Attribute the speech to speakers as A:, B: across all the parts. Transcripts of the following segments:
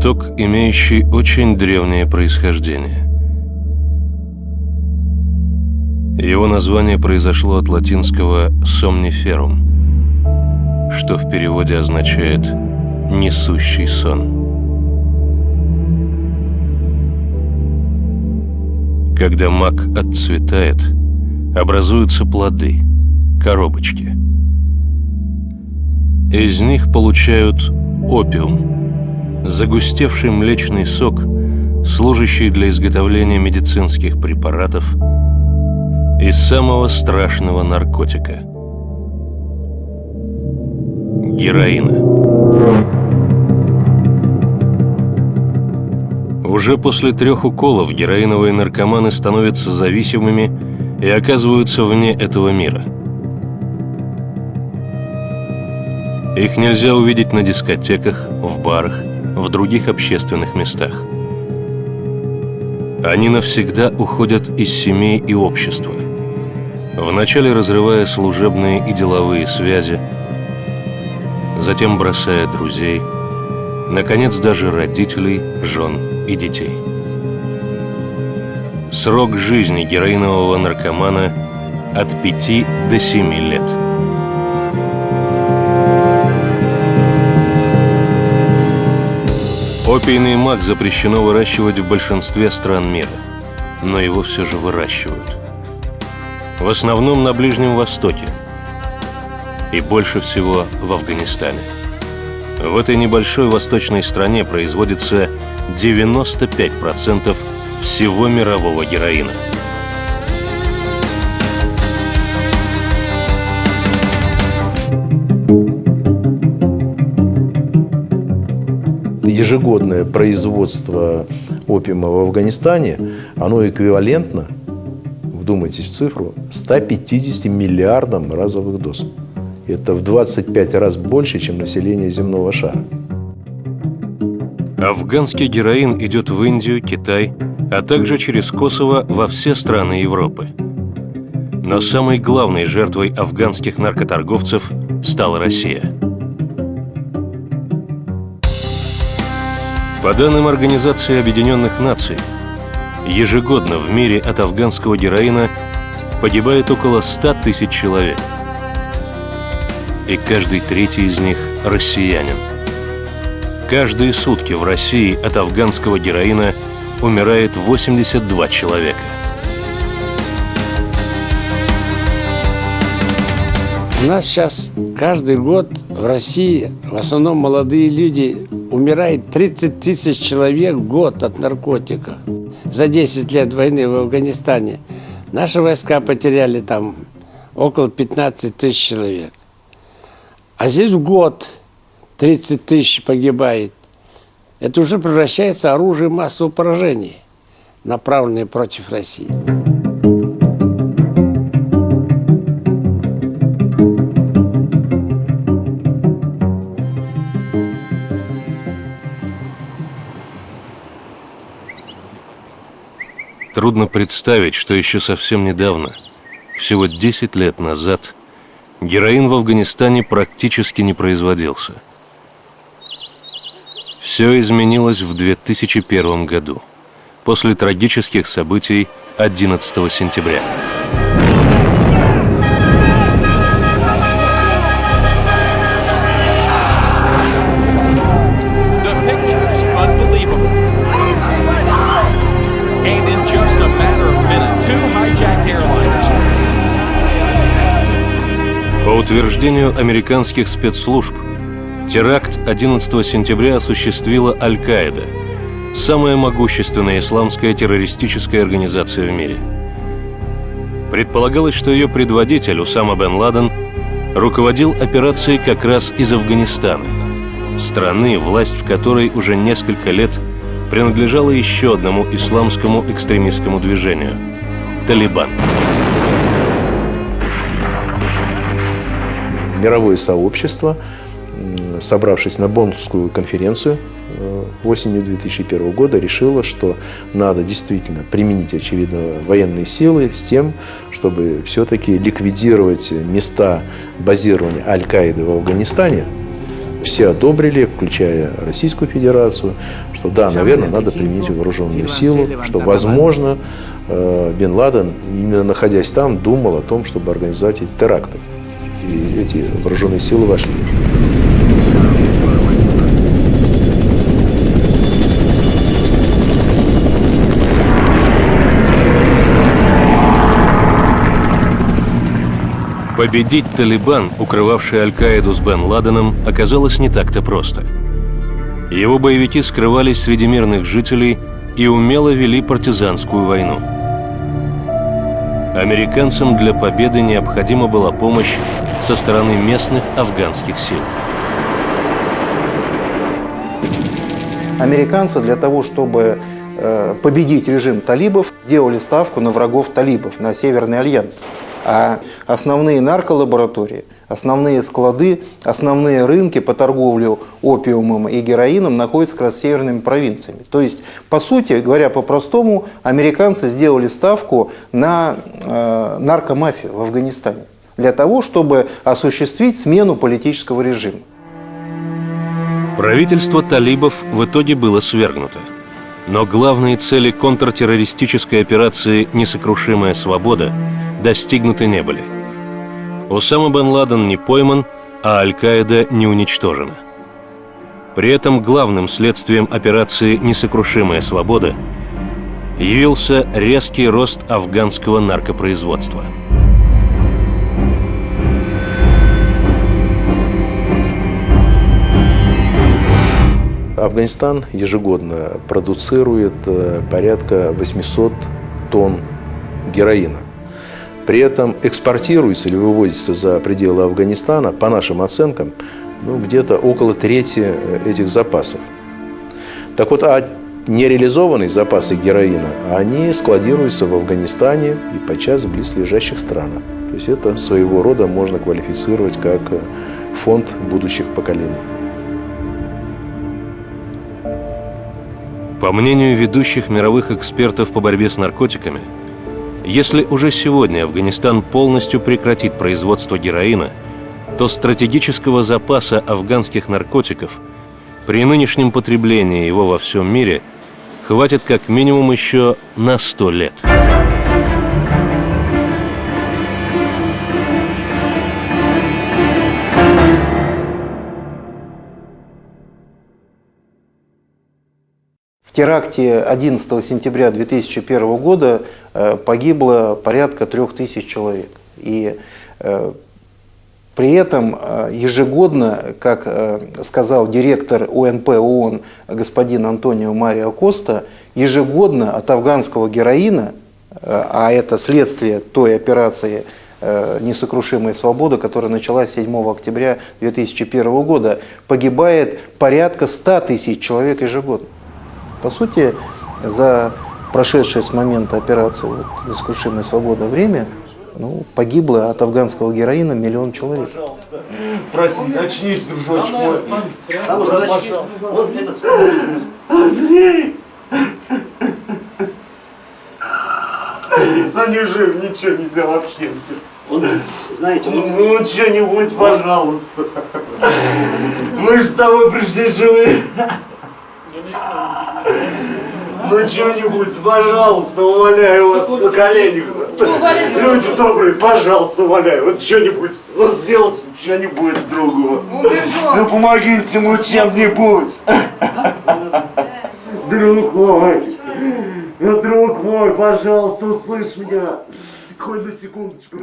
A: цветок, имеющий очень древнее происхождение. Его название произошло от латинского «somniferum», что в переводе означает «несущий сон». Когда мак отцветает, образуются плоды, коробочки. Из них получают опиум, загустевший млечный сок, служащий для изготовления медицинских препаратов и самого страшного наркотика – героина. Уже после 3 уколов героиновые наркоманы становятся зависимыми и оказываются вне этого мира. Их нельзя увидеть на дискотеках, в барах, в других общественных местах. Они навсегда уходят из семей и общества, вначале разрывая служебные и деловые связи, затем бросая друзей, наконец даже родителей, жен и детей. Срок жизни героинового наркомана от 5 до 7 лет. Опийный мак запрещено выращивать в большинстве стран мира, но его все же выращивают. В основном на Ближнем Востоке и больше всего в Афганистане. В этой небольшой восточной стране производится 95% всего мирового героина.
B: Ежегодное производство опиума в Афганистане, оно эквивалентно, вдумайтесь в цифру, 150 миллиардам разовых доз. Это в 25 раз больше, чем население земного шара.
A: Афганский героин идет в Индию, Китай, а также через Косово во все страны Европы. Но самой главной жертвой афганских наркоторговцев стала Россия. По данным Организации Объединенных Наций, ежегодно в мире от афганского героина погибает около 100 тысяч человек. И каждый третий из них – россиянин. Каждые сутки в России от афганского героина умирает 82 человека.
C: У нас сейчас каждый год в России, в основном молодые люди, умирает 30 тысяч человек в год от наркотиков. За 10 лет войны в Афганистане наши войска потеряли там около 15 тысяч человек. А здесь в год 30 тысяч погибает. Это уже превращается в оружие массового поражения, направленное против России.
A: Трудно представить, что еще совсем недавно, всего 10 лет назад, героин в Афганистане практически не производился. Все изменилось в 2001 году, после трагических событий 11 сентября. По утверждению американских спецслужб, теракт 11 сентября осуществила Аль-Каида, самая могущественная исламская террористическая организация в мире. Предполагалось, что ее предводитель Усама бен Ладен руководил операцией как раз из Афганистана, страны, власть в которой уже несколько лет принадлежала еще одному исламскому экстремистскому движению – Талибан.
B: Мировое сообщество, собравшись на Боннскую конференцию осенью 2001 года, решило, что надо действительно применить, очевидно, военные силы с тем, чтобы все-таки ликвидировать места базирования Аль-Каиды в Афганистане. Все одобрили, включая Российскую Федерацию, что да, наверное, надо применить вооруженную силу, что, возможно, Бен Ладен, именно находясь там, думал о том, чтобы организовать эти теракты. И эти вооруженные силы вошли.
A: Победить Талибан, укрывавший Аль-Каиду с Бен Ладеном, оказалось не так-то просто. Его боевики скрывались среди мирных жителей и умело вели партизанскую войну. Американцам для победы необходима была помощь со стороны местных афганских сил.
D: Американцы для того, чтобы победить режим талибов, сделали ставку на врагов талибов, на Северный альянс. А основные нарколаборатории, основные склады, основные рынки по торговле опиумом и героином находятся как раз в северными провинциями. То есть, по сути, говоря по-простому, американцы сделали ставку на наркомафию в Афганистане для того, чтобы осуществить смену политического режима.
A: Правительство талибов в итоге было свергнуто. Но главные цели контртеррористической операции «Несокрушимая свобода» достигнуты не были. Усама бен Ладен не пойман, а Аль-Каида не уничтожена. При этом главным следствием операции «Несокрушимая свобода» явился резкий рост афганского наркопроизводства.
B: Афганистан ежегодно продуцирует порядка 800 тонн героина. При этом экспортируется или вывозится за пределы Афганистана, по нашим оценкам, где-то около трети этих запасов. Так вот, а нереализованные запасы героина, они складируются в Афганистане и подчас в близлежащих странах. То есть это своего рода можно квалифицировать как фонд будущих поколений.
A: По мнению ведущих мировых экспертов по борьбе с наркотиками, если уже сегодня Афганистан полностью прекратит производство героина, то стратегического запаса афганских наркотиков при нынешнем потреблении его во всем мире хватит как минимум еще на 100 лет.
D: В теракте 11 сентября 2001 года погибло порядка 3000 человек. И при этом ежегодно, как сказал директор ОНП ООН господин Антонио Марио Коста, ежегодно от афганского героина, а это следствие той операции «Несокрушимая свобода», которая началась 7 октября 2001 года, погибает порядка 100 тысяч человек ежегодно. По сути, за прошедшее с момента операции «Несокрушимая свобода» время погибло от афганского героина 1 миллион человек.
E: Пожалуйста, прости, очнись, дружочек мой. Андрей! Ну не жив, ничего нельзя вообще.
F: Знаете,
E: ну что-нибудь, пожалуйста. Мы же с тобой пришли живые. Ну что-нибудь, пожалуйста, умоляю вас на коленях. Люди добрые, пожалуйста, умоляю, вот что-нибудь, ну сделайте что-нибудь другого. Ну помогите ему чем-нибудь. Друг мой, пожалуйста, услышь меня. Хоть на секундочку,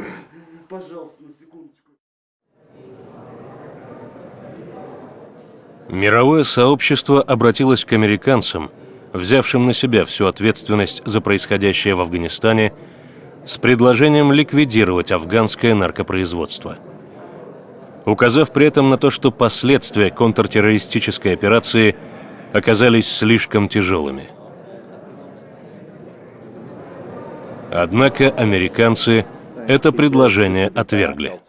E: пожалуйста, на секундочку.
A: Мировое сообщество обратилось к американцам, взявшим на себя всю ответственность за происходящее в Афганистане, с предложением ликвидировать афганское наркопроизводство. Указав при этом на то, что последствия контртеррористической операции оказались слишком тяжелыми. Однако американцы это предложение отвергли.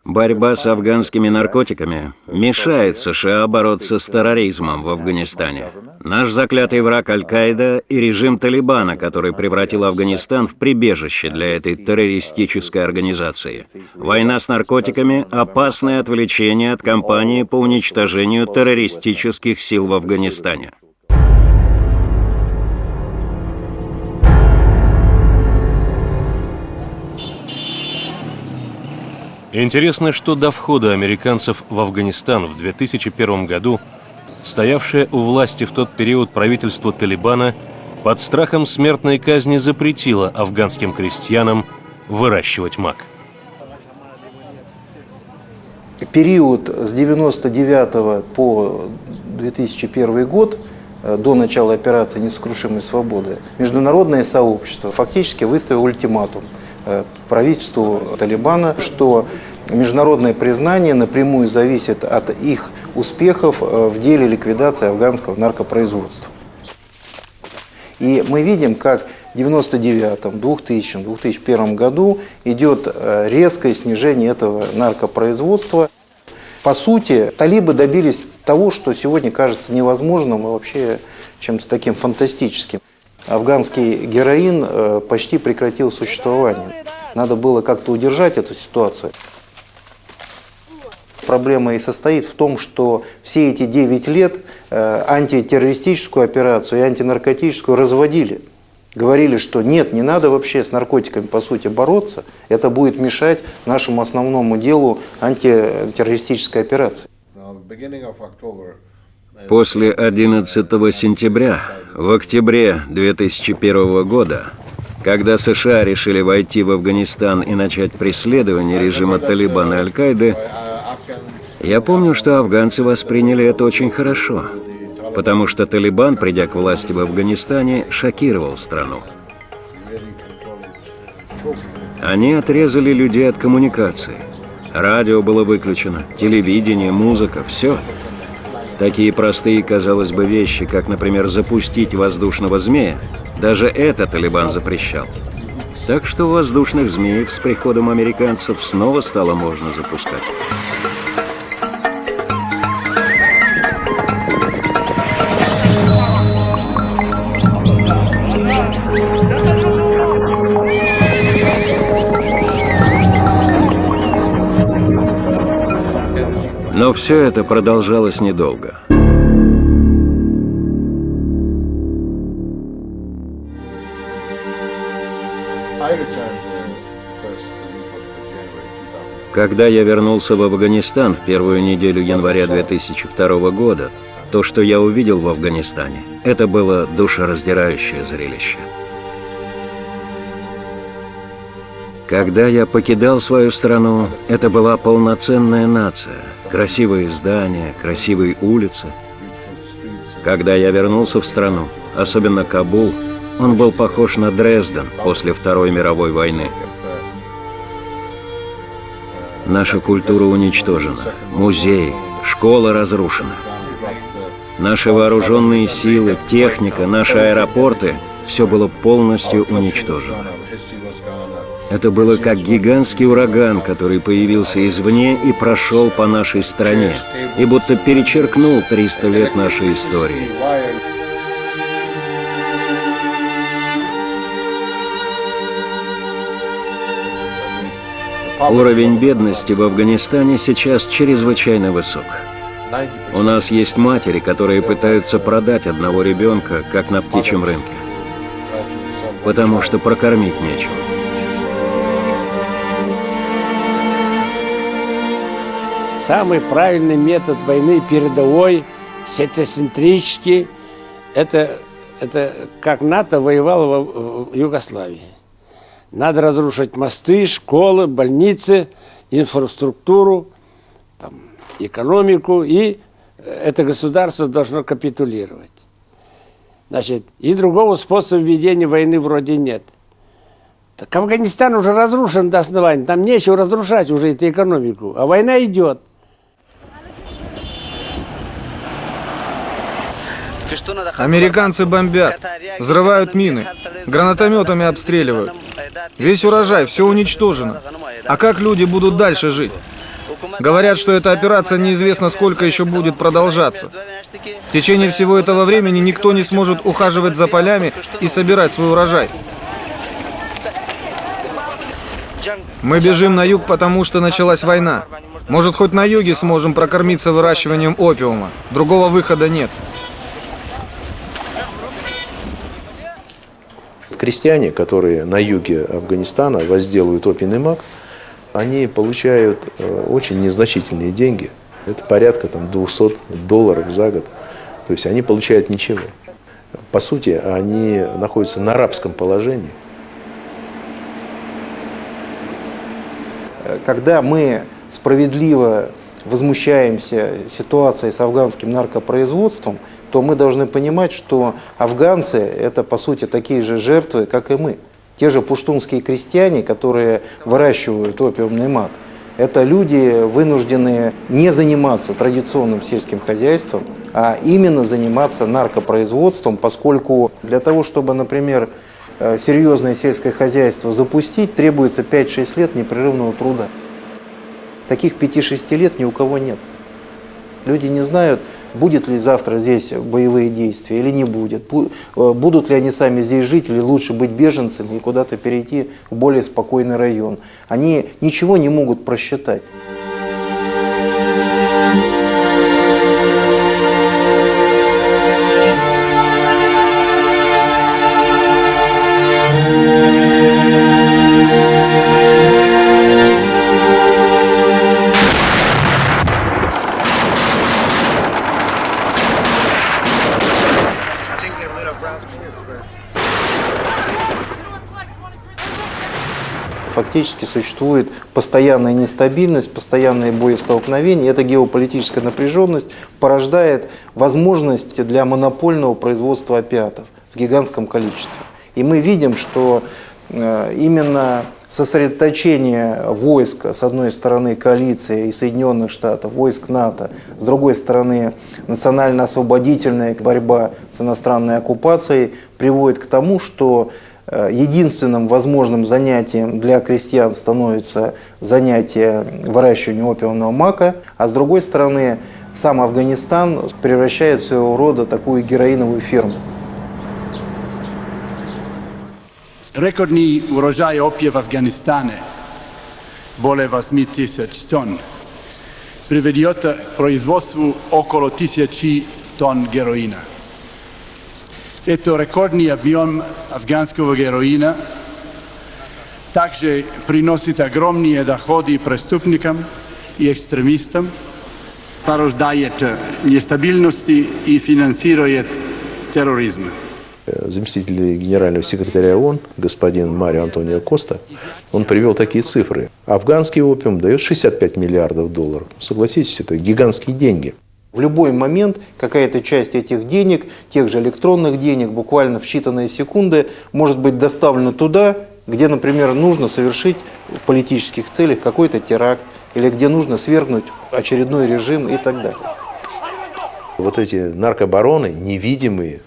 G: Борьба с афганскими наркотиками мешает США бороться с терроризмом в Афганистане. Наш заклятый враг Аль-Каида и режим Талибана, который превратил Афганистан в прибежище для этой террористической организации. Война с наркотиками – опасное отвлечение от кампании по уничтожению террористических сил в Афганистане.
A: Интересно, что до входа американцев в Афганистан в 2001 году стоявшее у власти в тот период правительство Талибана под страхом смертной казни запретило афганским крестьянам выращивать мак.
D: Период с 1999 по 2001 год, до начала операции «Несокрушимой свободы», международное сообщество фактически выставило ультиматум правительству Талибана, что международное признание напрямую зависит от их успехов в деле ликвидации афганского наркопроизводства. И мы видим, как в 1999, 2000, 2001 году идет резкое снижение этого наркопроизводства. По сути, талибы добились того, что сегодня кажется невозможным и вообще чем-то таким фантастическим. Афганский героин почти прекратил существование. Надо было как-то удержать эту ситуацию. Проблема и состоит в том, что все эти 9 лет антитеррористическую операцию и антинаркотическую разводили. Говорили, что нет, не надо вообще с наркотиками по сути бороться, это будет мешать нашему основному делу антитеррористической операции.
G: После 11 сентября, в октябре 2001 года, когда США решили войти в Афганистан и начать преследование режима Талибана и Аль-Каиды, я помню, что афганцы восприняли это очень хорошо, потому что Талибан, придя к власти в Афганистане, шокировал страну. Они отрезали людей от коммуникации. Радио было выключено, телевидение, музыка, все. Такие простые, казалось бы, вещи, как, например, запустить воздушного змея, даже это Талибан запрещал. Так что воздушных змеев с приходом американцев снова стало можно запускать. Но все это продолжалось недолго. Когда я вернулся в Афганистан в первую неделю января 2002 года, то, что я увидел в Афганистане, это было душераздирающее зрелище. Когда я покидал свою страну, это была полноценная нация. Красивые здания, красивые улицы. Когда я вернулся в страну, особенно Кабул, он был похож на Дрезден после Второй мировой войны. Наша культура уничтожена, музеи, школа разрушена. Наши вооруженные силы, техника, наши аэропорты – все было полностью уничтожено. Это было как гигантский ураган, который появился извне и прошел по нашей стране, и будто перечеркнул 300 лет нашей истории. Уровень бедности в Афганистане сейчас чрезвычайно высок. У нас есть матери, которые пытаются продать одного ребенка, как на птичьем рынке, потому что прокормить нечем.
C: Самый правильный метод войны, передовой, сетецентрический, это как НАТО воевало в Югославии. Надо разрушить мосты, школы, больницы, инфраструктуру, там, экономику, и это государство должно капитулировать. Значит, и другого способа ведения войны вроде нет. Так Афганистан уже разрушен до основания, там нечего разрушать уже эту экономику, а война идет.
H: Американцы бомбят, взрывают мины, гранатометами обстреливают. Весь урожай, все уничтожено. А как люди будут дальше жить? Говорят, что эта операция неизвестно сколько еще будет продолжаться. В течение всего этого времени никто не сможет ухаживать за полями и собирать свой урожай. Мы бежим на юг, потому что началась война. Может, хоть на юге сможем прокормиться выращиванием опиума. Другого выхода нет.
B: Крестьяне, которые на юге Афганистана возделывают опийный мак, они получают очень незначительные деньги. Это порядка $200 за год. То есть они получают ничего. По сути, они находятся на рабском положении.
D: Когда мы справедливо возмущаемся ситуацией с афганским наркопроизводством, то мы должны понимать, что афганцы – это, по сути, такие же жертвы, как и мы. Те же пуштунские крестьяне, которые выращивают опиумный мак, это люди, вынужденные не заниматься традиционным сельским хозяйством, а именно заниматься наркопроизводством, поскольку для того, чтобы, например, серьезное сельское хозяйство запустить, требуется 5-6 лет непрерывного труда. Таких 5-6 лет ни у кого нет. Люди не знают, будет ли завтра здесь боевые действия или не будет. Будут ли они сами здесь жить или лучше быть беженцами и куда-то перейти в более спокойный район. Они ничего не могут просчитать. Фактически существует постоянная нестабильность, постоянные боестолкновения. Эта геополитическая напряженность порождает возможности для монопольного производства опиатов в гигантском количестве. И мы видим, что именно сосредоточение войск, с одной стороны, коалиции и Соединенных Штатов, войск НАТО, с другой стороны, национально-освободительная борьба с иностранной оккупацией приводит к тому, что единственным возможным занятием для крестьян становится занятие выращивания опиумного мака, а с другой стороны, сам Афганистан превращает в своего рода такую героиновую ферму.
I: Rekordni urожай opije v Afganistane, bolje 8000 ton, приведет к производству около 1000 тонн героина. Это рекордный объем афганского героина, также приносит огромные доходы преступникам и экстремистам, порождает нестабильность и финансирует терроризм.
B: Заместитель генерального секретаря ООН, господин Марио Антонио Коста, он привел такие цифры. Афганский опиум дает $65 миллиардов. Согласитесь, это гигантские деньги.
D: В любой момент какая-то часть этих денег, тех же электронных денег, буквально в считанные секунды, может быть доставлена туда, где, например, нужно совершить в политических целях какой-то теракт, или где нужно свергнуть очередной режим и так далее.
B: Вот эти наркобароны, невидимые,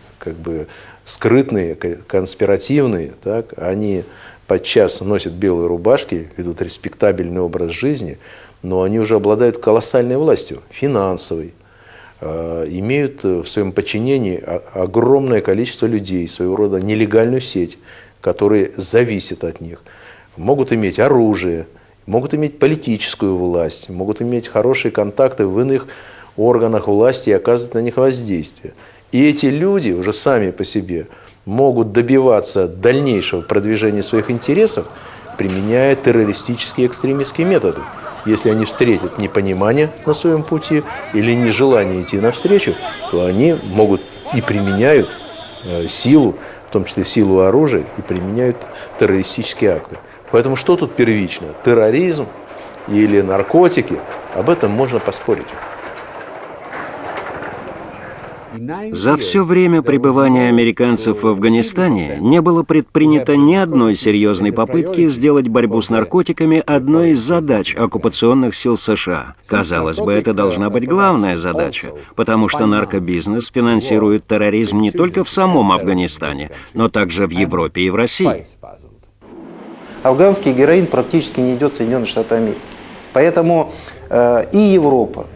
B: скрытные, конспиративные, они подчас носят белые рубашки, ведут респектабельный образ жизни, но они уже обладают колоссальной властью, финансовой, имеют в своем подчинении огромное количество людей, своего рода нелегальную сеть, которые зависят от них, могут иметь оружие, могут иметь политическую власть, могут иметь хорошие контакты в иных органах власти и оказывать на них воздействие. И эти люди уже сами по себе могут добиваться дальнейшего продвижения своих интересов, применяя террористические экстремистские методы. Если они встретят непонимание на своем пути или нежелание идти навстречу, то они могут и применяют силу, в том числе силу оружия, и применяют террористические акты. Поэтому что тут первично? Терроризм или наркотики? Об этом можно поспорить.
G: За все время пребывания американцев в Афганистане не было предпринято ни одной серьезной попытки сделать борьбу с наркотиками одной из задач оккупационных сил США. Казалось бы, это должна быть главная задача, потому что наркобизнес финансирует терроризм не только в самом Афганистане, но также в Европе и в России.
D: Афганский героин практически не идет в Соединенные Штаты Америки. Поэтому и Европа,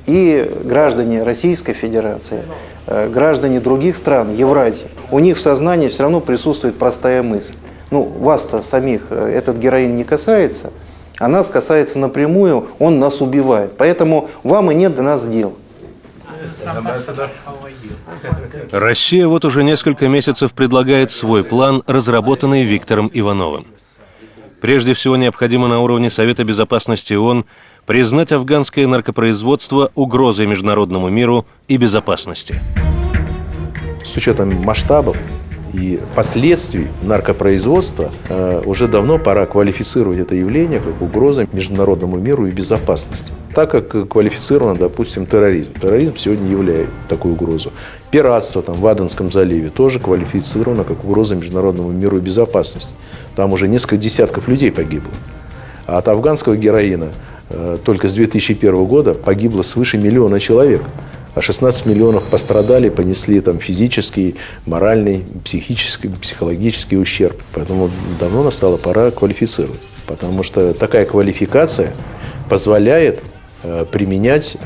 D: и граждане Российской Федерации, граждане других стран Евразии, у них в сознании все равно присутствует простая мысль. Ну, вас-то самих этот героин не касается, а нас касается напрямую, он нас убивает. Поэтому вам и нет до нас дела.
A: Россия вот уже несколько месяцев предлагает свой план, разработанный Виктором Ивановым. Прежде всего, необходимо на уровне Совета Безопасности ООН признать афганское наркопроизводство угрозой международному миру и безопасности.
B: С учетом масштабов и последствий наркопроизводства уже давно пора квалифицировать это явление как угроза международному миру и безопасности. Так как квалифицирован, допустим, терроризм. Терроризм сегодня является такой угрозу. Пиратство в Аденском заливе тоже квалифицировано как угроза международному миру и безопасности. Там уже несколько десятков людей погибло. А от афганского героина только с 2001 года погибло свыше 1 миллиона человек. А 16 миллионов пострадали, понесли физический, моральный, психический, психологический ущерб. Поэтому давно настала пора квалифицировать. Потому что такая квалификация позволяет применять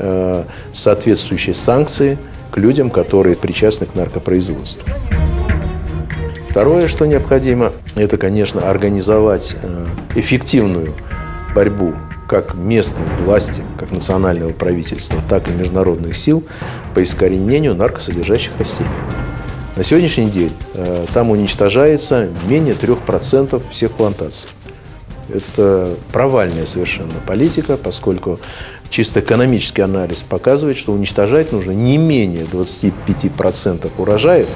B: соответствующие санкции к людям, которые причастны к наркопроизводству. Второе, что необходимо, это, конечно, организовать эффективную борьбу как местной власти, как национального правительства, так и международных сил по искоренению наркосодержащих растений. На сегодняшний день там уничтожается менее 3% всех плантаций. Это провальная совершенно политика, поскольку чисто экономический анализ показывает, что уничтожать нужно не менее 25% урожаев.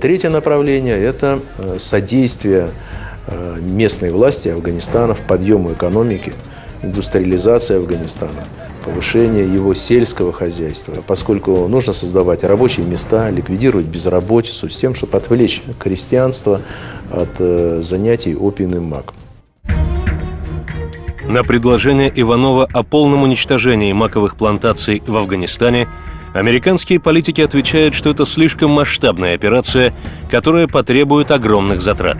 B: Третье направление – это содействие местной власти Афганистана в подъему экономики, индустриализации Афганистана, повышение его сельского хозяйства, поскольку нужно создавать рабочие места, ликвидировать безработицу с тем, чтобы отвлечь крестьянство от занятий опийным маком.
A: На предложение Иванова о полном уничтожении маковых плантаций в Афганистане американские политики отвечают, что это слишком масштабная операция, которая потребует огромных затрат.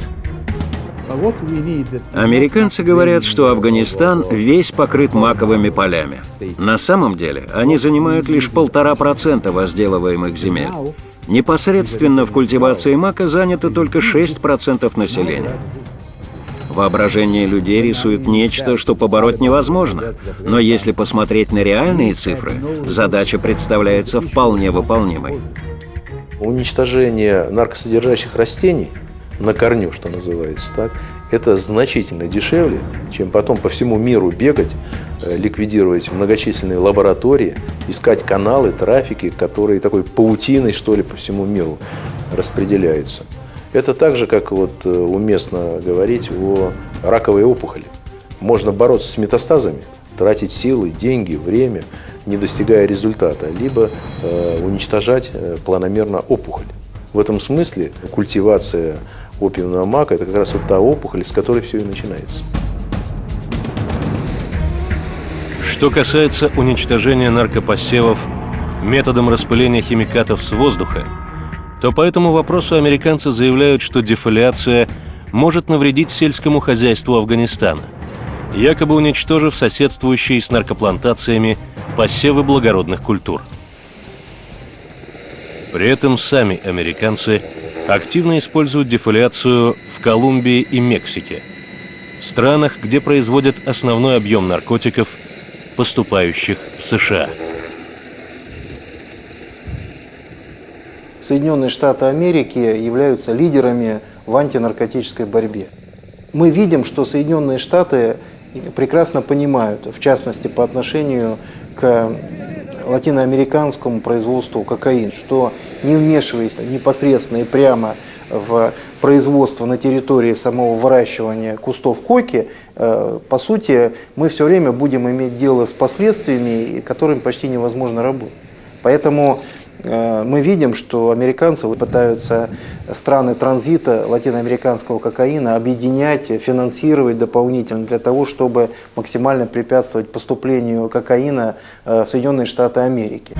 G: Американцы говорят, что Афганистан весь покрыт маковыми полями. На самом деле они занимают лишь 1,5% возделываемых земель. Непосредственно в культивации мака занято только 6% населения. Воображение людей рисует нечто, что побороть невозможно. Но если посмотреть на реальные цифры, задача представляется вполне выполнимой.
B: Уничтожение наркосодержащих растений на корню, что называется так, это значительно дешевле, чем потом по всему миру бегать, ликвидировать многочисленные лаборатории, искать каналы, трафики, которые такой паутиной, что ли, по всему миру распределяются. Это так же, как уместно говорить о раковой опухоли. Можно бороться с метастазами, тратить силы, деньги, время, не достигая результата, либо уничтожать планомерно опухоль. В этом смысле культивация опиумного мака – это как раз та опухоль, с которой все и начинается.
A: Что касается уничтожения наркопосевов методом распыления химикатов с воздуха, то по этому вопросу американцы заявляют, что дефолиация может навредить сельскому хозяйству Афганистана, якобы уничтожив соседствующие с наркоплантациями посевы благородных культур. При этом сами американцы активно используют дефолиацию в Колумбии и Мексике, странах, где производят основной объем наркотиков, поступающих в США.
D: Соединенные Штаты Америки являются лидерами в антинаркотической борьбе. Мы видим, что Соединенные Штаты прекрасно понимают, в частности по отношению к латиноамериканскому производству кокаин, что не вмешиваясь непосредственно и прямо в производство на территории самого выращивания кустов коки, по сути, мы все время будем иметь дело с последствиями, которыми почти невозможно работать. Поэтому мы видим, что американцы пытаются страны транзита латиноамериканского кокаина объединять, финансировать дополнительно для того, чтобы максимально препятствовать поступлению кокаина в Соединенные Штаты Америки.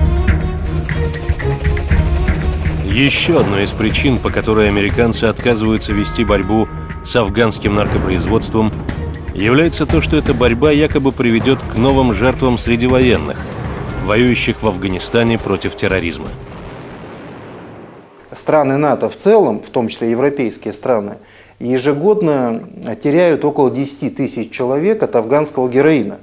A: Еще одной из причин, по которой американцы отказываются вести борьбу с афганским наркопроизводством, является то, что эта борьба якобы приведет к новым жертвам среди военных, воюющих в Афганистане против терроризма.
D: Страны НАТО в целом, в том числе европейские страны, ежегодно теряют около 10 тысяч человек от афганского героина.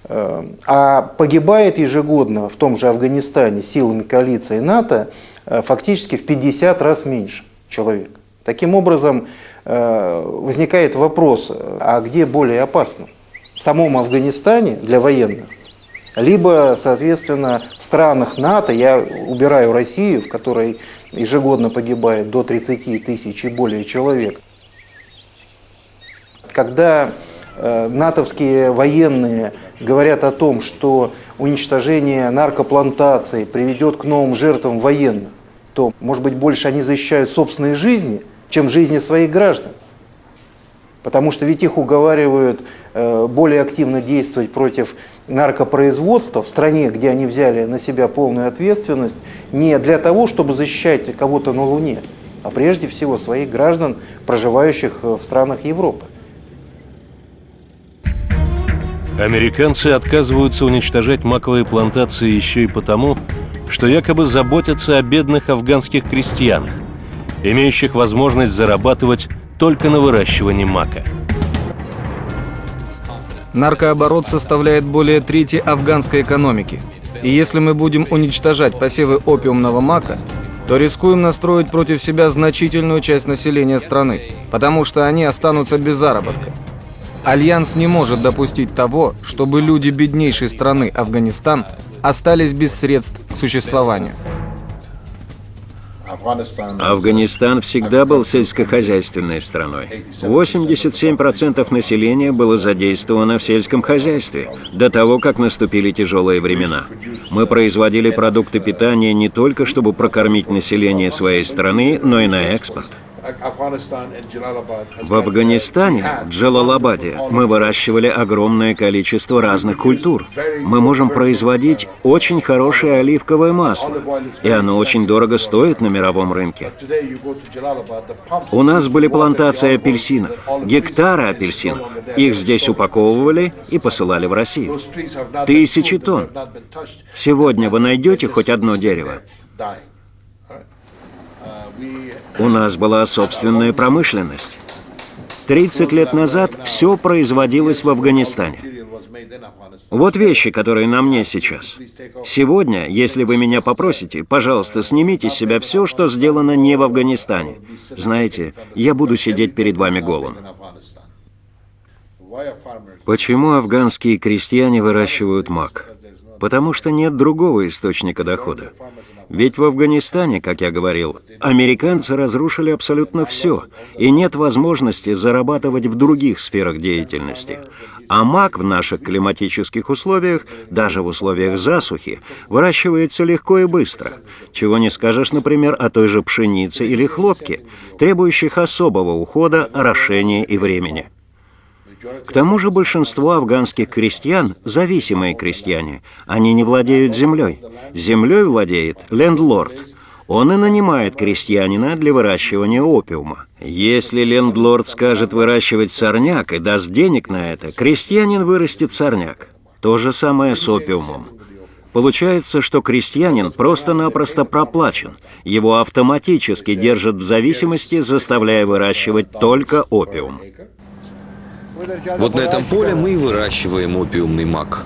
D: А погибает ежегодно в том же Афганистане силами коалиции НАТО фактически в 50 раз меньше человек. Таким образом, возникает вопрос, а где более опасно? В самом Афганистане для военных? Либо, соответственно, в странах НАТО, я убираю Россию, в которой ежегодно погибает до 30 тысяч и более человек. Когда натовские военные говорят о том, что уничтожение наркоплантаций приведет к новым жертвам военных, то, может быть, больше они защищают собственные жизни, чем жизни своих граждан. Потому что ведь их уговаривают более активно действовать против наркопроизводства в стране, где они взяли на себя полную ответственность, не для того, чтобы защищать кого-то на Луне, а прежде всего своих граждан, проживающих в странах Европы.
A: Американцы отказываются уничтожать маковые плантации еще и потому, что якобы заботятся о бедных афганских крестьянах, имеющих возможность зарабатывать только на выращивании мака.
H: Наркооборот составляет более трети афганской экономики. И если мы будем уничтожать посевы опиумного мака, то рискуем настроить против себя значительную часть населения страны, потому что они останутся без заработка. Альянс не может допустить того, чтобы люди беднейшей страны Афганистан остались без средств к существованию.
G: Афганистан всегда был сельскохозяйственной страной. 87% населения было задействовано в сельском хозяйстве до того, как наступили тяжелые времена. Мы производили продукты питания не только чтобы прокормить население своей страны, но и на экспорт. В Афганистане, в Джалалабаде, мы выращивали огромное количество разных культур. Мы можем производить очень хорошее оливковое масло, и оно очень дорого стоит на мировом рынке. У нас были плантации апельсинов, гектары апельсинов. Их здесь упаковывали и посылали в Россию. 1000 тонн. Сегодня вы найдете хоть одно дерево? У нас была собственная промышленность. 30 лет назад все производилось в Афганистане. Вот вещи, которые на мне сейчас. Сегодня, если вы меня попросите, пожалуйста, снимите с себя все, что сделано не в Афганистане. Знаете, я буду сидеть перед вами голым. Почему афганские крестьяне выращивают мак? Потому что нет другого источника дохода. Ведь в Афганистане, как я говорил, американцы разрушили абсолютно все, и нет возможности зарабатывать в других сферах деятельности. А мак в наших климатических условиях, даже в условиях засухи, выращивается легко и быстро. Чего не скажешь, например, о той же пшенице или хлопке, требующих особого ухода, орошения и времени. К тому же большинство афганских крестьян – зависимые крестьяне. Они не владеют землей. Землей владеет лендлорд. Он и нанимает крестьянина для выращивания опиума. Если лендлорд скажет выращивать сорняк и даст денег на это, крестьянин вырастет сорняк. То же самое с опиумом. Получается, что крестьянин просто-напросто проплачен. Его автоматически держат в зависимости, заставляя выращивать только опиум.
J: Вот на этом поле мы и выращиваем опиумный мак.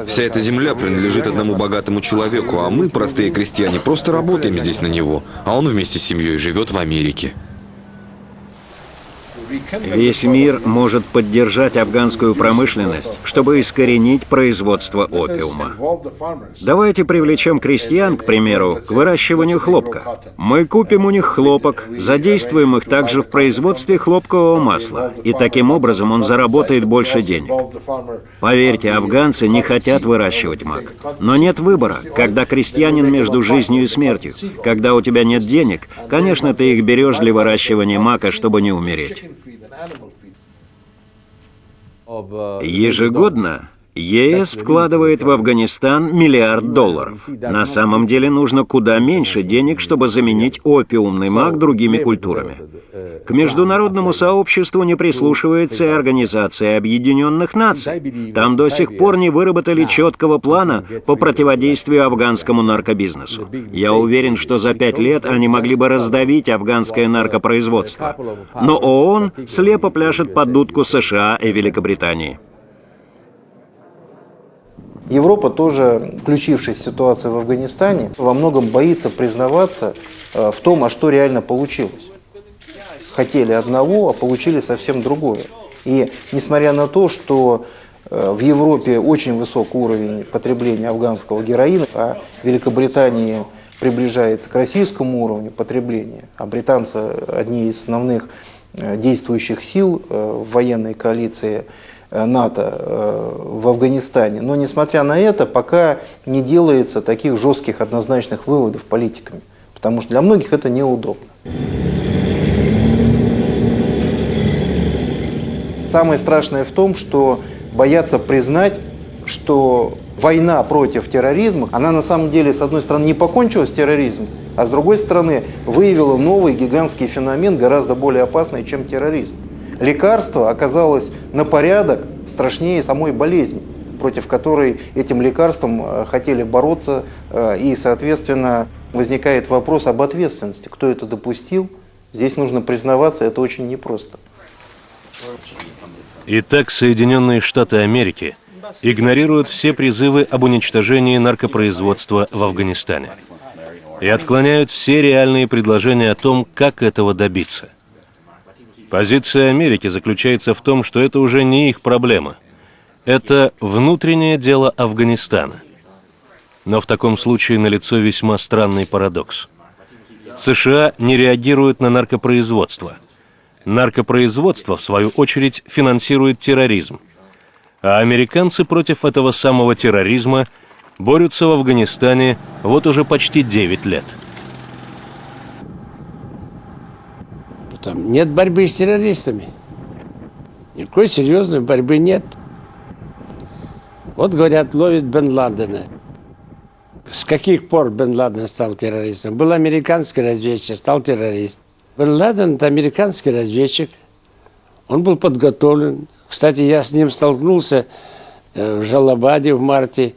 J: Вся эта земля принадлежит одному богатому человеку, а мы, простые крестьяне, просто работаем здесь на него, а он вместе с семьей живет в Америке.
G: Весь мир может поддержать афганскую промышленность, чтобы искоренить производство опиума. Давайте привлечем крестьян, к примеру, к выращиванию хлопка. Мы купим у них хлопок, задействуем их также в производстве хлопкового масла, и таким образом он заработает больше денег. Поверьте, афганцы не хотят выращивать мак. Но нет выбора, когда крестьянин между жизнью и смертью. Когда у тебя нет денег, конечно, ты их берешь для выращивания мака, чтобы не умереть. Ежегодно ЕС вкладывает в Афганистан $1 миллиард. На самом деле нужно куда меньше денег, чтобы заменить опиумный мак другими культурами. К международному сообществу не прислушивается и Организация Объединенных Наций. Там до сих пор не выработали четкого плана по противодействию афганскому наркобизнесу. Я уверен, что за 5 лет они могли бы раздавить афганское наркопроизводство. Но ООН слепо пляшет под дудку США и Великобритании.
D: Европа тоже, включившись в ситуацию в Афганистане, во многом боится признаваться в том, а что реально получилось. Хотели одного, а получили совсем другое. И несмотря на то, что в Европе очень высокий уровень потребления афганского героина, а Великобритания приближается к российскому уровню потребления, а британцы одни из основных действующих сил в военной коалиции НАТО в Афганистане. Но несмотря на это, пока не делается таких жестких однозначных выводов политиками, потому что для многих это неудобно. Самое страшное в том, что боятся признать, что война против терроризма, она на самом деле, с одной стороны, не покончила с терроризмом, а с другой стороны, выявила новый гигантский феномен, гораздо более опасный, чем терроризм. Лекарство оказалось на порядок страшнее самой болезни, против которой этим лекарством хотели бороться, и, соответственно, возникает вопрос об ответственности. Кто это допустил? Здесь нужно признаваться, это очень непросто.
A: Итак, Соединенные Штаты Америки игнорируют все призывы об уничтожении наркопроизводства в Афганистане и отклоняют все реальные предложения о том, как этого добиться. Позиция Америки заключается в том, что это уже не их проблема. Это внутреннее дело Афганистана. Но в таком случае налицо весьма странный парадокс. США не реагируют на наркопроизводство. Наркопроизводство, в свою очередь, финансирует терроризм. А американцы против этого самого терроризма борются в Афганистане вот уже почти 9 лет.
C: Там нет борьбы с террористами. Никакой серьезной борьбы нет. Вот, говорят, ловит Бен Ладена. С каких пор Бен Ладен стал террористом? Был американский разведчик, стал террористом. Бен Ладен – это американский разведчик. Он был подготовлен. Кстати, я с ним столкнулся в Жаллабаде в марте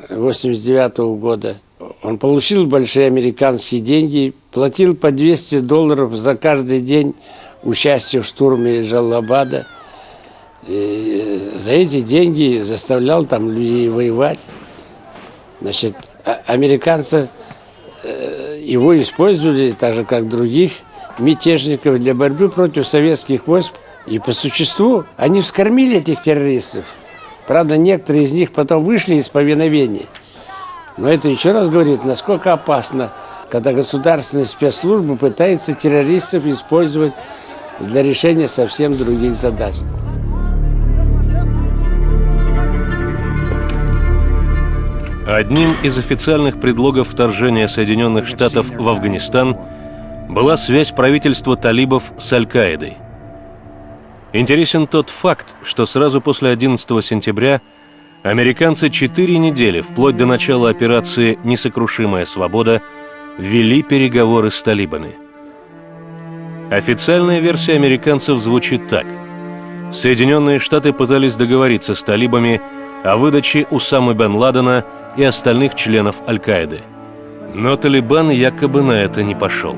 C: 1989 года. Он получил большие американские деньги, платил по $200 за каждый день участия в штурме Жаллабада. И за эти деньги заставлял там людей воевать. Значит, американцы его использовали, так же как других мятежников, для борьбы против советских войск. И по существу они вскормили этих террористов. Правда, некоторые из них потом вышли из повиновения. Но это еще раз говорит, насколько опасно, когда государственные спецслужбы пытаются террористов использовать для решения совсем других задач.
A: Одним из официальных предлогов вторжения Соединенных Штатов в Афганистан была связь правительства талибов с Аль-Каидой. Интересен тот факт, что сразу после 11 сентября американцы 4 недели, вплоть до начала операции «Несокрушимая свобода», вели переговоры с талибами. Официальная версия американцев звучит так. Соединенные Штаты пытались договориться с талибами о выдаче Усамы бен Ладена и остальных членов Аль-Каиды. Но Талибан якобы на это не пошел.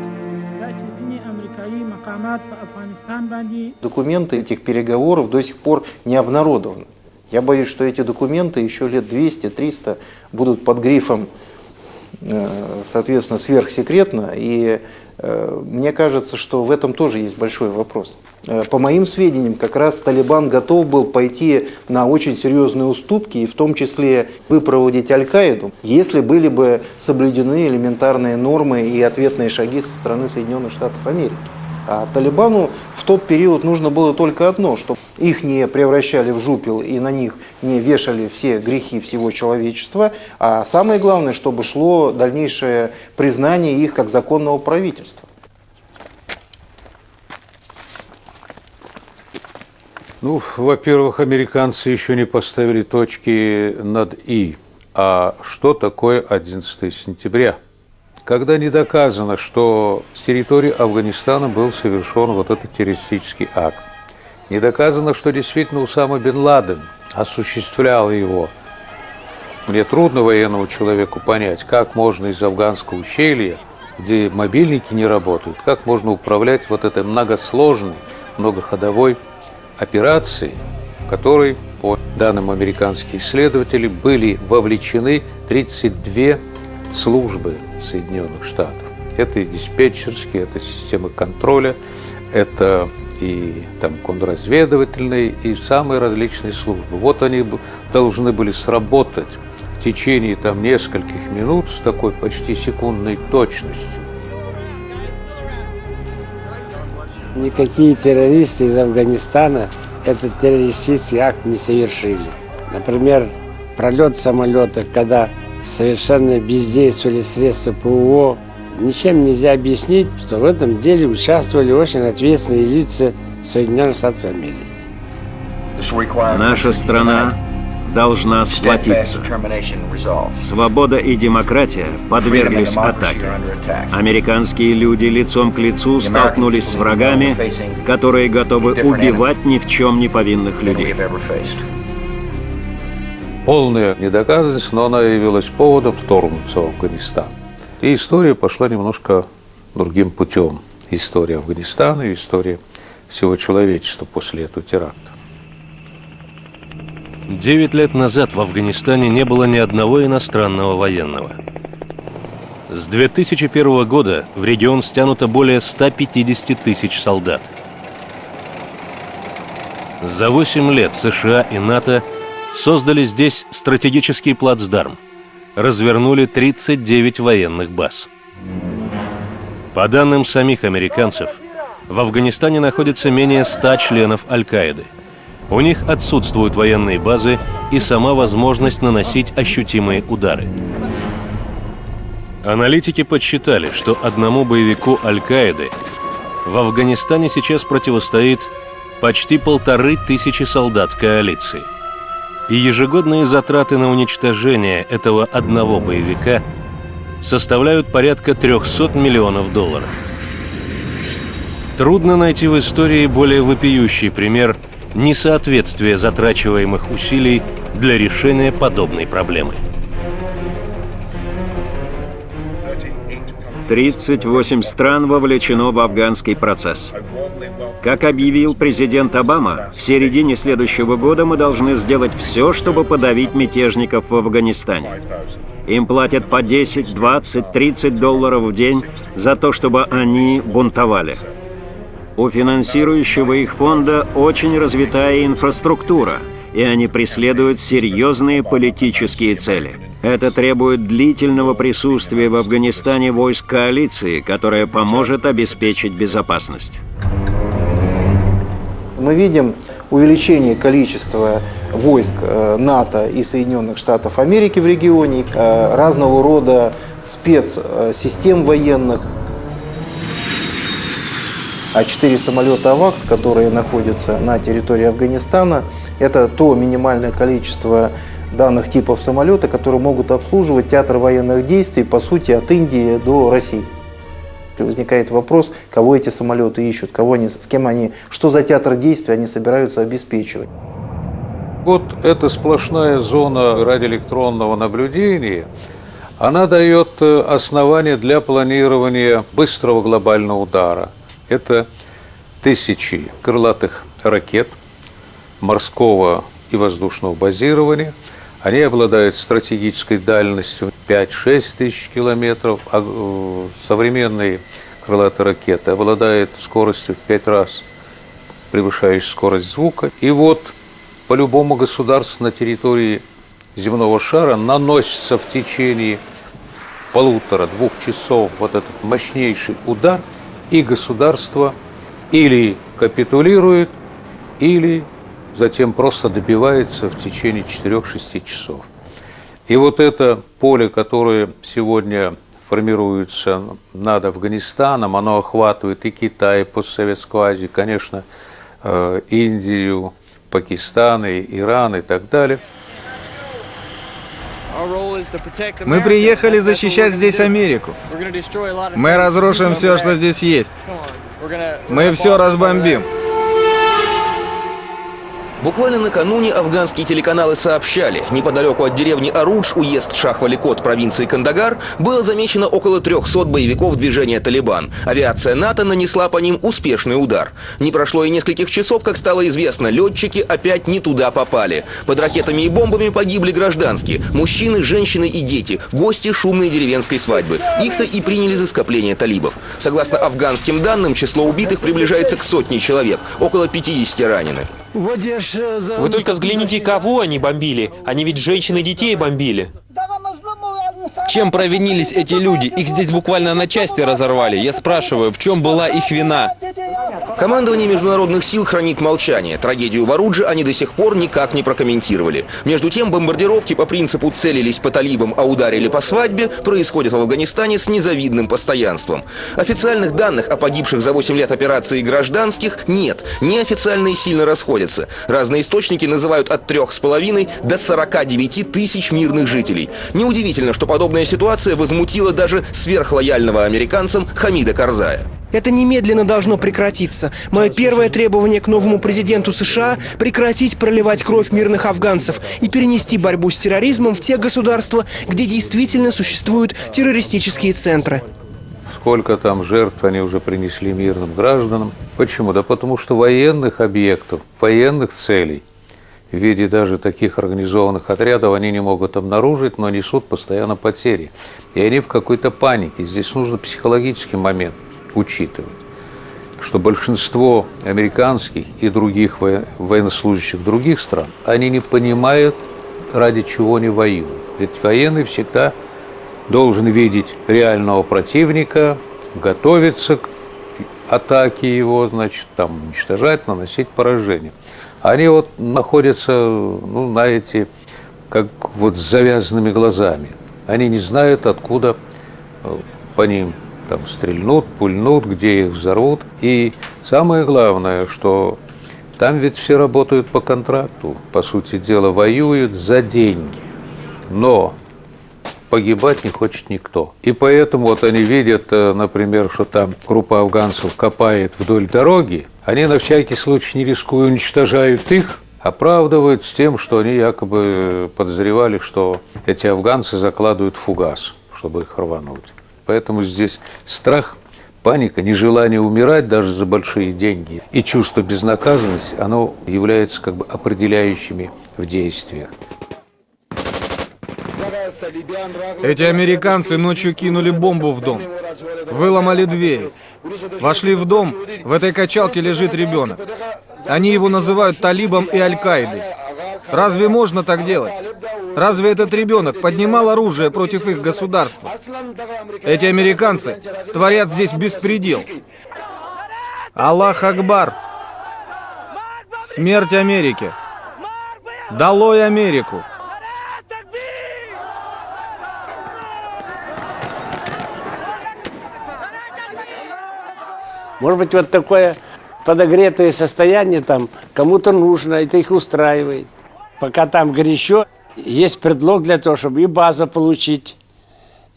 D: Документы этих переговоров до сих пор не обнародованы. Я боюсь, что эти документы еще лет 200-300 будут под грифом, соответственно, сверхсекретно. И мне кажется, что в этом тоже есть большой вопрос. По моим сведениям, как раз Талибан готов был пойти на очень серьезные уступки, и в том числе выпроводить Аль-Каиду, если были бы соблюдены элементарные нормы и ответные шаги со стороны Соединенных Штатов Америки. А Талибану в тот период нужно было только одно, чтобы их не превращали в жупел и на них не вешали все грехи всего человечества, а самое главное, чтобы шло дальнейшее признание их как законного правительства.
K: Ну, во-первых, американцы еще не поставили точки над «и». А что такое 11 сентября? Когда не доказано, что с территории Афганистана был совершен вот этот террористический акт, не доказано, что действительно Усама бен Ладен осуществлял его, мне трудно военному человеку понять, как можно из афганского ущелья, где мобильники не работают, как можно управлять вот этой многосложной, многоходовой операцией, в которой, по данным американских исследователей, были вовлечены 32 службы Соединенных Штатов. Это и диспетчерские, это системы контроля, это и там контрразведывательные, и самые различные службы. Вот они должны были сработать в течение там нескольких минут с такой почти секундной точностью.
C: Никакие террористы из Афганистана этот террористический акт не совершили. Например, пролет самолета, когда совершенно бездействовали средства ПВО, ничем нельзя объяснить, что в этом деле участвовали очень ответственные лица Соединенных Штатов Америки.
G: Наша страна должна сплотиться. Свобода и демократия подверглись атаке. Американские люди лицом к лицу столкнулись с врагами, которые готовы убивать ни в чем не повинных людей.
K: Полная недоказанность, но она явилась поводом вторгнуться в Афганистан. И история пошла немножко другим путем. История Афганистана и история всего человечества после этого теракта.
A: 9 лет назад в Афганистане не было ни одного иностранного военного. С 2001 года в регион стянуто более 150 тысяч солдат. За 8 лет США и НАТО создали здесь стратегический плацдарм, развернули 39 военных баз. По данным самих американцев, в Афганистане находится менее 100 членов Аль-Каиды. У них отсутствуют военные базы и сама возможность наносить ощутимые удары. Аналитики подсчитали, что одному боевику Аль-Каиды в Афганистане сейчас противостоит почти 1500 солдат коалиции. И ежегодные затраты на уничтожение этого одного боевика составляют порядка $300 миллионов. Трудно найти в истории более вопиющий пример несоответствия затрачиваемых усилий для решения подобной проблемы.
G: 38 стран вовлечено в афганский процесс. Как объявил президент Обама, в середине следующего года мы должны сделать все, чтобы подавить мятежников в Афганистане. Им платят по 10, 20, 30 долларов в день за то, чтобы они бунтовали. У финансирующего их фонда очень развитая инфраструктура, и они преследуют серьезные политические цели. Это требует длительного присутствия в Афганистане войск коалиции, которое поможет обеспечить безопасность.
D: Мы видим увеличение количества войск НАТО и Соединенных Штатов Америки в регионе, разного рода спецсистем военных. А 4 самолета «Авакс», которые находятся на территории Афганистана, это то минимальное количество данных типов самолета, которые могут обслуживать театр военных действий, по сути, от Индии до России. Возникает вопрос, кого эти самолеты ищут, кого они, с кем они, что за театр действий они собираются обеспечивать.
K: Вот эта сплошная зона радиоэлектронного наблюдения, она дает основания для планирования быстрого глобального удара. Это тысячи крылатых ракет морского и воздушного базирования. Они обладают стратегической дальностью 5-6 тысяч километров, а современные крылатые ракеты обладают скоростью в 5 раз превышающей скорость звука. И вот по любому государству на территории земного шара наносится в течение 1,5-2 часов вот этот мощнейший удар, и государство или капитулирует, или затем просто добивается в течение 4-6 часов. И вот это поле, которое сегодня формируется над Афганистаном, оно охватывает и Китай, и постсоветскую Азию, конечно, Индию, Пакистан, и Иран и так далее. Мы приехали защищать здесь Америку. Мы разрушим все, что здесь есть. Мы все разбомбим.
L: Буквально накануне афганские телеканалы сообщали, неподалеку от деревни Арудж, уезд Шах-Валикот провинции Кандагар, было замечено около 300 боевиков движения «Талибан». Авиация НАТО нанесла по ним успешный удар. Не прошло и нескольких часов, как стало известно, летчики опять не туда попали. Под ракетами и бомбами погибли гражданские – мужчины, женщины и дети, гости шумной деревенской свадьбы. Их-то и приняли за скопление талибов. Согласно афганским данным, число убитых приближается к 100 человек, около 50 ранены.
M: Вы только взгляните, кого они бомбили. Они ведь женщин и детей бомбили.
N: Чем провинились эти люди? Их здесь буквально на части разорвали. Я спрашиваю, в чем была их вина?
L: Командование международных сил хранит молчание. Трагедию в Арудже они до сих пор никак не прокомментировали. Между тем, бомбардировки по принципу «целились по талибам, а ударили по свадьбе» происходят в Афганистане с незавидным постоянством. Официальных данных о погибших за 8 лет операции гражданских нет. Неофициальные сильно расходятся. Разные источники называют от 3,5 до 49 тысяч мирных жителей. Неудивительно, что подобная ситуация возмутила даже сверхлояльного американцам Хамида Карзая.
O: Это немедленно должно прекратиться. Мое первое требование к новому президенту США – прекратить проливать кровь мирных афганцев и перенести борьбу с терроризмом в те государства, где действительно существуют террористические центры.
K: Сколько там жертв они уже принесли мирным гражданам. Почему? Да потому что военных объектов, военных целей в виде даже таких организованных отрядов они не могут обнаружить, но несут постоянно потери. И они в какой-то панике. Здесь нужно психологический момент учитывать, что большинство американских и других военнослужащих других стран, они не понимают, ради чего они воюют. Ведь военный всегда должен видеть реального противника, готовиться к атаке его, значит, там уничтожать, наносить поражение. Они вот находятся, ну, знаете, как вот с завязанными глазами. Они не знают, откуда по ним там стрельнут, пульнут, где их взорвут. И самое главное, что там ведь все работают по контракту, по сути дела, воюют за деньги. Но погибать не хочет никто. И поэтому вот они видят, например, что там группа афганцев копает вдоль дороги, они на всякий случай, не рискуя, уничтожают их, оправдывают с тем, что они якобы подозревали, что эти афганцы закладывают фугас, чтобы их рвануть. Поэтому здесь страх, паника, нежелание умирать даже за большие деньги и чувство безнаказанности, оно является как бы определяющими в действиях.
H: Эти американцы ночью кинули бомбу в дом, выломали двери, вошли в дом, в этой качалке лежит ребенок. Они его называют талибом и Аль-Каидой. Разве можно так делать? Разве этот ребенок поднимал оружие против их государства? Эти американцы творят здесь беспредел. Аллах Акбар! Смерть Америке! Долой Америку!
C: Может быть, вот такое подогретое состояние там кому-то нужно, это их устраивает. Пока там горячо, есть предлог для того, чтобы и базу получить,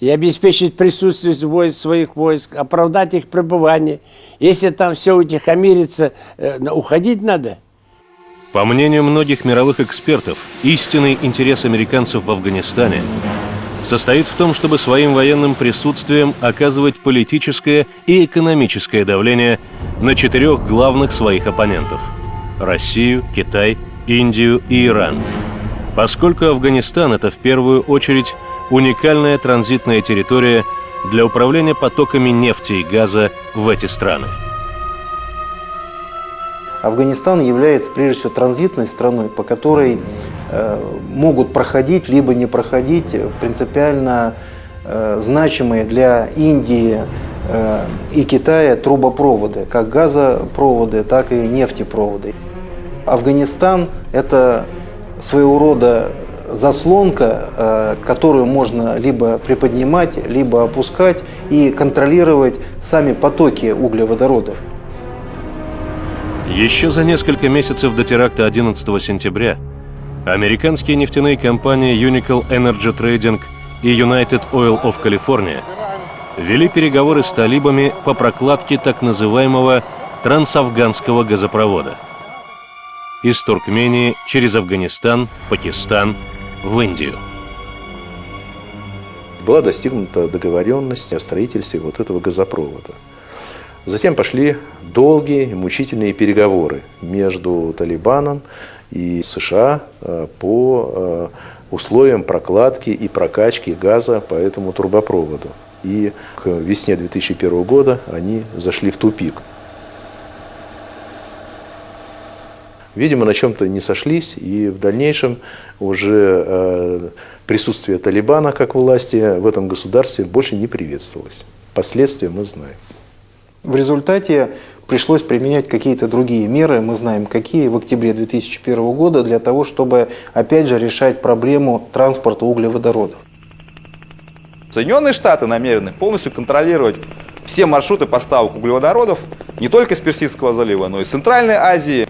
C: и обеспечить присутствие своих войск, оправдать их пребывание. Если там все утихомирится, уходить надо.
A: По мнению многих мировых экспертов, истинный интерес американцев в Афганистане состоит в том, чтобы своим военным присутствием оказывать политическое и экономическое давление на 4 главных своих оппонентов – Россию, Китай, Индию и Иран. Поскольку Афганистан – это в первую очередь уникальная транзитная территория для управления потоками нефти и газа в эти страны.
D: Афганистан является прежде всего транзитной страной, по которой могут проходить, либо не проходить принципиально значимые для Индии и Китая трубопроводы, как газопроводы, так и нефтепроводы. Афганистан – это своего рода заслонка, которую можно либо приподнимать, либо опускать и контролировать сами потоки углеводородов.
A: Еще за несколько месяцев до теракта 11 сентября американские нефтяные компании Unickel Energy Trading и United Oil of California вели переговоры с талибами по прокладке так называемого трансафганского газопровода из Туркмении через Афганистан, Пакистан в Индию.
B: Была достигнута договоренность о строительстве вот этого газопровода. Затем пошли долгие и мучительные переговоры между Талибаном и США по условиям прокладки и прокачки газа по этому трубопроводу. И к весне 2001 года они зашли в тупик. Видимо, на чем-то не сошлись, и в дальнейшем уже присутствие Талибана как власти в этом государстве больше не приветствовалось. Последствия мы знаем.
D: В результате пришлось применять какие-то другие меры, мы знаем какие, в октябре 2001 года, для того, чтобы опять же решать проблему транспорта углеводородов.
P: Соединенные Штаты намерены полностью контролировать все маршруты поставок углеводородов не только из Персидского залива, но и из Центральной Азии.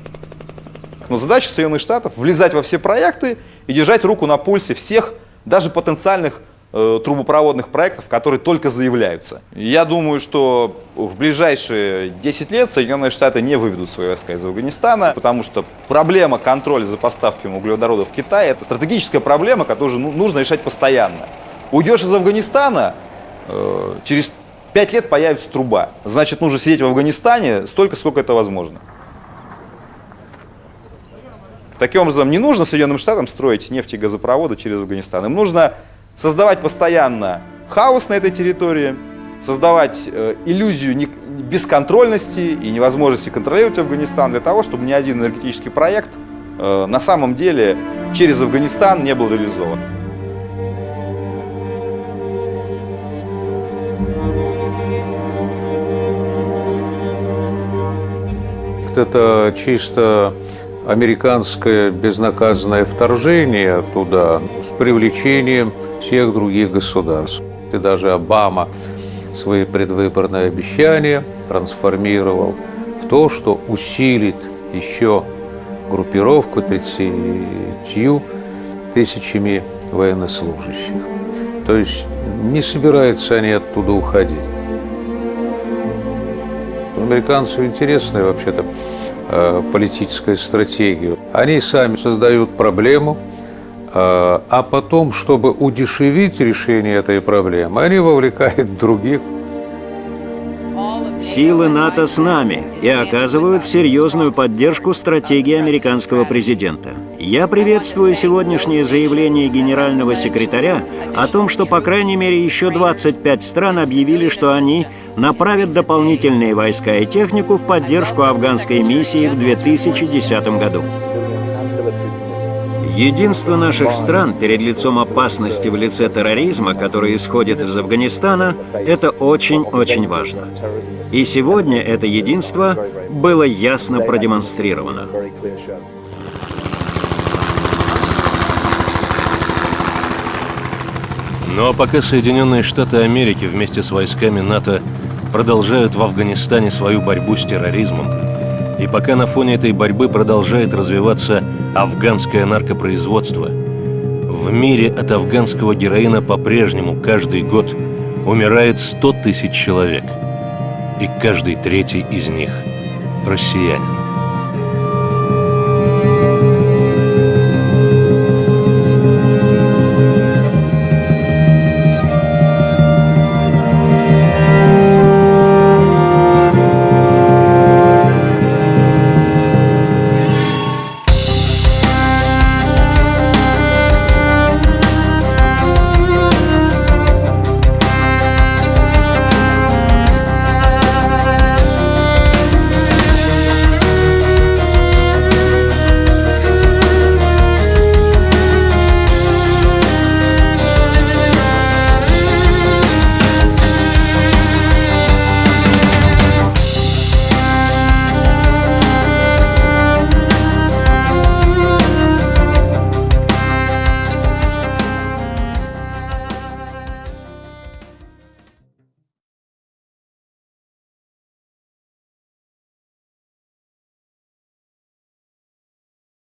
P: Но задача Соединенных Штатов — влезать во все проекты и держать руку на пульсе всех, даже потенциальных трубопроводных проектов, которые только заявляются. Я думаю, что в ближайшие 10 лет Соединенные Штаты не выведут свои войска из Афганистана, потому что проблема контроля за поставками углеводородов в Китае — это стратегическая проблема, которую нужно решать постоянно. Уйдешь из Афганистана, через 5 лет появится труба. Значит, нужно сидеть в Афганистане столько, сколько это возможно. Таким образом, не нужно Соединенным Штатам строить нефть и газопроводы через Афганистан. Им нужно создавать постоянно хаос на этой территории, создавать иллюзию бесконтрольности и невозможности контролировать Афганистан для того, чтобы ни один энергетический проект на самом деле через Афганистан не был реализован.
K: Это чисто американское безнаказанное вторжение туда с привлечением всех других государств. И даже Обама свои предвыборные обещания трансформировал в то, что усилит еще группировку 30 тысячами военнослужащих. То есть не собираются они оттуда уходить. Американцам интересная вообще-то политическая стратегия. Они сами создают проблему, а потом, чтобы удешевить решение этой проблемы, они вовлекают других.
G: Силы НАТО с нами и оказывают серьезную поддержку стратегии американского президента. Я приветствую сегодняшнее заявление генерального секретаря о том, что, по крайней мере, еще 25 стран объявили, что они направят дополнительные войска и технику в поддержку афганской миссии в 2010 году. Единство наших стран перед лицом опасности в лице терроризма, который исходит из Афганистана, это очень-очень важно. И сегодня это единство было ясно продемонстрировано.
A: Ну а пока Соединенные Штаты Америки вместе с войсками НАТО продолжают в Афганистане свою борьбу с терроризмом, и пока на фоне этой борьбы продолжает развиваться афганское наркопроизводство, в мире от афганского героина по-прежнему каждый год умирает 100 тысяч человек, и каждый третий из них – россиянин.